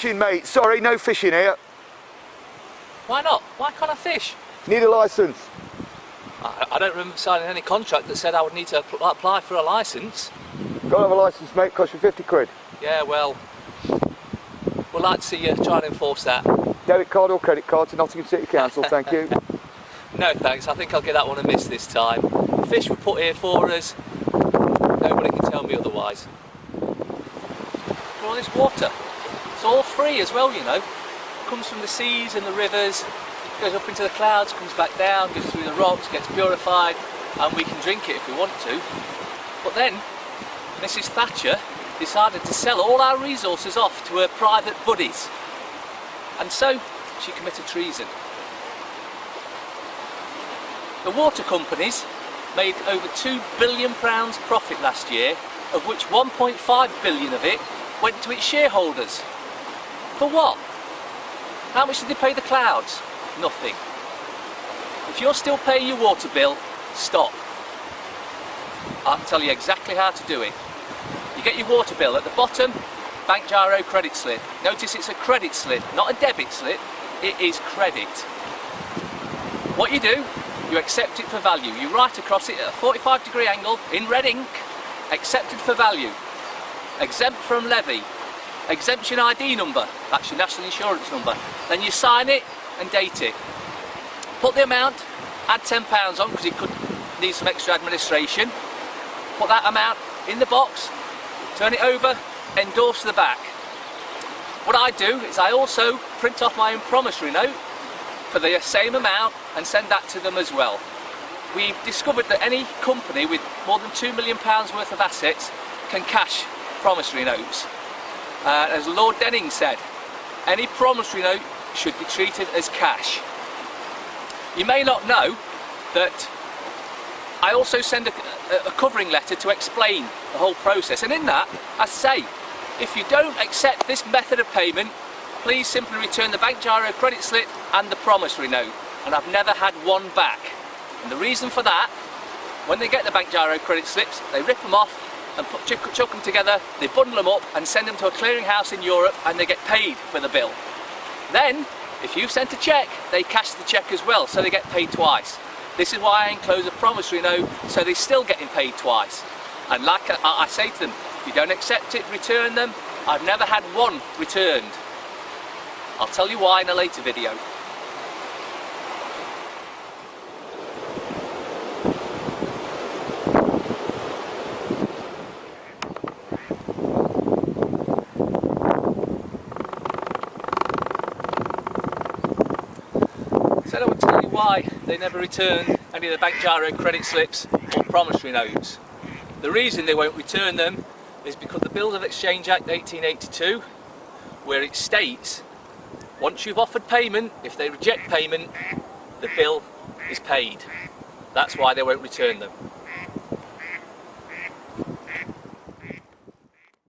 fishing, mate. Sorry, no fishing here. Why not? Why can't I fish? Need a licence. I don't remember signing any contract that said I would need to apply for a licence. Got to have a licence, mate. Cost you 50 quid. Yeah, well, we'd like to see you try and enforce that. Debit card or credit card to Nottingham City Council, thank you. No thanks, I think I'll get that one a miss this time. Fish were put here for us. Nobody can tell me otherwise. All this water, it's all free as well, you know. It comes from the seas and the rivers, goes up into the clouds, comes back down, goes through the rocks, gets purified, and we can drink it if we want to. But then Mrs. Thatcher decided to sell all our resources off to her private buddies, and so she committed treason. The water companies made over £2 billion profit last year, of which 1.5 billion of it went to its shareholders. For what? How much did they pay the clouds? Nothing. If you're still paying your water bill, stop. I'll tell you exactly how to do it. You get your water bill at the bottom, bank giro credit slip. Notice it's a credit slip, not a debit slip. It is credit. What you do, you accept it for value. You write across it at a 45-degree angle in red ink, accepted for value. Exempt from levy. Exemption ID number, that's your national insurance number. Then you sign it and date it. Put the amount, add £10 on because it could need some extra administration. Put that amount in the box, turn it over, endorse the back. What I do is I also print off my own promissory note for the same amount and send that to them as well. We've discovered that any company with more than £2 million worth of assets can cash promissory notes. As Lord Denning said, any promissory note should be treated as cash. You may not know that I also send a covering letter to explain the whole process, and in that I say, if you don't accept this method of payment, please simply return the bank giro credit slip and the promissory note. And I've never had one back. And the reason for that, when they get the bank giro credit slips, they rip them off and chuck them together, they bundle them up and send them to a clearinghouse in Europe, and they get paid for the bill. Then, if you've sent a cheque, they cash the cheque as well, so they get paid twice. This is why I enclose a promissory note, so they're still getting paid twice. And like I say to them, if you don't accept it, return them. I've never had one returned. I'll tell you why in a later video. So I will tell you why they never return any of the bank giro credit slips or promissory notes. The reason they won't return them is because the Bills of Exchange Act 1882, where it states once you've offered payment, if they reject payment, the bill is paid. That's why they won't return them.